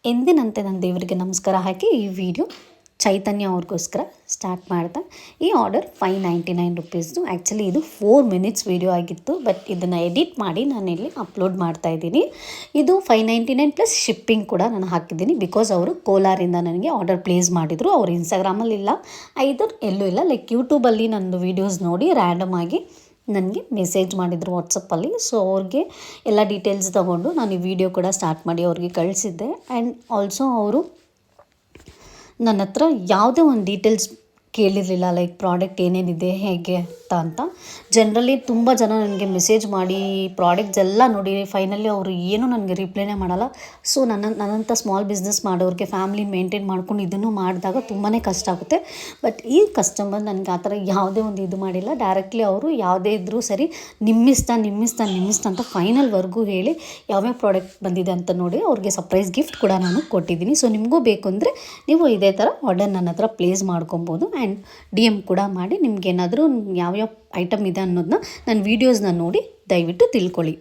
ಎಂದಿನಂತೆ ನಾನು ದೇವರಿಗೆ ನಮಸ್ಕಾರ ಹಾಕಿ ಈ ವಿಡಿಯೋ ಚೈತನ್ಯ ಅವ್ರಿಗೋಸ್ಕರ ಸ್ಟಾರ್ಟ್ ಮಾಡಿದೆ. ಈ ಆರ್ಡರ್ ₹599. ಆ್ಯಕ್ಚುಲಿ ಇದು 4 ಮಿನಿಟ್ಸ್ ವಿಡಿಯೋ ಆಗಿತ್ತು, ಬಟ್ ಇದನ್ನು ಎಡಿಟ್ ಮಾಡಿ ನಾನಿಲ್ಲಿ ಅಪ್ಲೋಡ್ ಮಾಡ್ತಾ ಇದ್ದೀನಿ. ಇದು $599 ಪ್ಲಸ್ ಶಿಪ್ಪಿಂಗ್ ಕೂಡ ನಾನು ಹಾಕಿದ್ದೀನಿ. ಬಿಕಾಸ್ ಅವರು ಕೋಲಾರಿಂದ ನನಗೆ ಆರ್ಡರ್ ಪ್ಲೇಸ್ ಮಾಡಿದರು. ಅವರು ಇನ್ಸ್ಟಾಗ್ರಾಮಲ್ಲಿ ಇಲ್ಲ, ಐದರ್ ಎಲ್ಲೂ ಇಲ್ಲ, ಲೈಕ್ ಯೂಟ್ಯೂಬಲ್ಲಿ ನನ್ನದು ವೀಡಿಯೋಸ್ ನೋಡಿ ರ್ಯಾಂಡಮ್ ಆಗಿ ನನಗೆ ಮೆಸೇಜ್ ಮಾಡಿದರು ವಾಟ್ಸಪ್ಪಲ್ಲಿ. ಸೊ ಅವ್ರಿಗೆ ಎಲ್ಲ ಡೀಟೇಲ್ಸ್ ತೊಗೊಂಡು ನಾನು ಈ ವಿಡಿಯೋ ಕೂಡ ಸ್ಟಾರ್ಟ್ ಮಾಡಿ ಅವ್ರಿಗೆ ಕಳಿಸಿದ್ದೆ. ಆ್ಯಂಡ್ ಆಲ್ಸೋ ಅವರು ನನ್ನ ಹತ್ರ ಯಾವುದೇ ಒಂದು ಡೀಟೇಲ್ಸ್ ಕೇಳಿರಲಿಲ್ಲ, ಲೈಕ್ ಪ್ರಾಡಕ್ಟ್ ಏನೇನಿದೆ ಹೇಗೆ ಅಂತ. ಜನರಲಿ ತುಂಬ ಜನ ನನಗೆ ಮೆಸೇಜ್ ಮಾಡಿ ಪ್ರಾಡಕ್ಟ್ಸ್ ಎಲ್ಲ ನೋಡಿ ಫೈನಲಿ ಅವರು ಏನೂ ನನಗೆ ರಿಪ್ಲೈನೇ ಮಾಡಲ್ಲ. ಸೊ ನನ್ನಂಥ ಸ್ಮಾಲ್ ಬಿಸ್ನೆಸ್ ಮಾಡೋರಿಗೆ ಫ್ಯಾಮ್ಲಿ ಮೇಂಟೈನ್ ಮಾಡ್ಕೊಂಡು ಇದನ್ನು ಮಾಡಿದಾಗ ತುಂಬಾ ಕಷ್ಟ ಆಗುತ್ತೆ. ಬಟ್ ಈ ಕಸ್ಟಮರ್ ನನಗೆ ಆ ಥರ ಯಾವುದೇ ಒಂದು ಇದು ಮಾಡಿಲ್ಲ. ಡೈರೆಕ್ಟ್ಲಿ ಅವರು ಯಾವುದೇ ಇದ್ದರೂ ಸರಿ ನಿಮ್ಮಿಷ್ಟ ಅಂತ ಫೈನಲ್ವರೆಗೂ ಹೇಳಿ ಯಾವ್ಯಾವ ಪ್ರಾಡಕ್ಟ್ ಬಂದಿದೆ ಅಂತ ನೋಡಿ ಅವ್ರಿಗೆ ಸರ್ಪ್ರೈಸ್ ಗಿಫ್ಟ್ ಕೂಡ ನಾನು ಕೊಟ್ಟಿದ್ದೀನಿ. ಸೊ ನಿಮಗೂ ಬೇಕು ಅಂದರೆ ನೀವು ಇದೇ ಥರ ಆರ್ಡರ್ ನನ್ನ ಹತ್ರ ಪ್ಲೇಸ್ ಮಾಡ್ಕೊಬೋದು. ಆ್ಯಂಡ್ DM ಕೂಡ ಮಾಡಿ ನಿಮ್ಗೇನಾದರೂ ಯಾವ್ಯಾವ ಐಟಮ್ ಇದೆ ಅನ್ನೋದನ್ನ ನನ್ನ ವೀಡಿಯೋಸ್ನ ನೋಡಿ ದಯವಿಟ್ಟು ತಿಳ್ಕೊಳ್ಳಿ.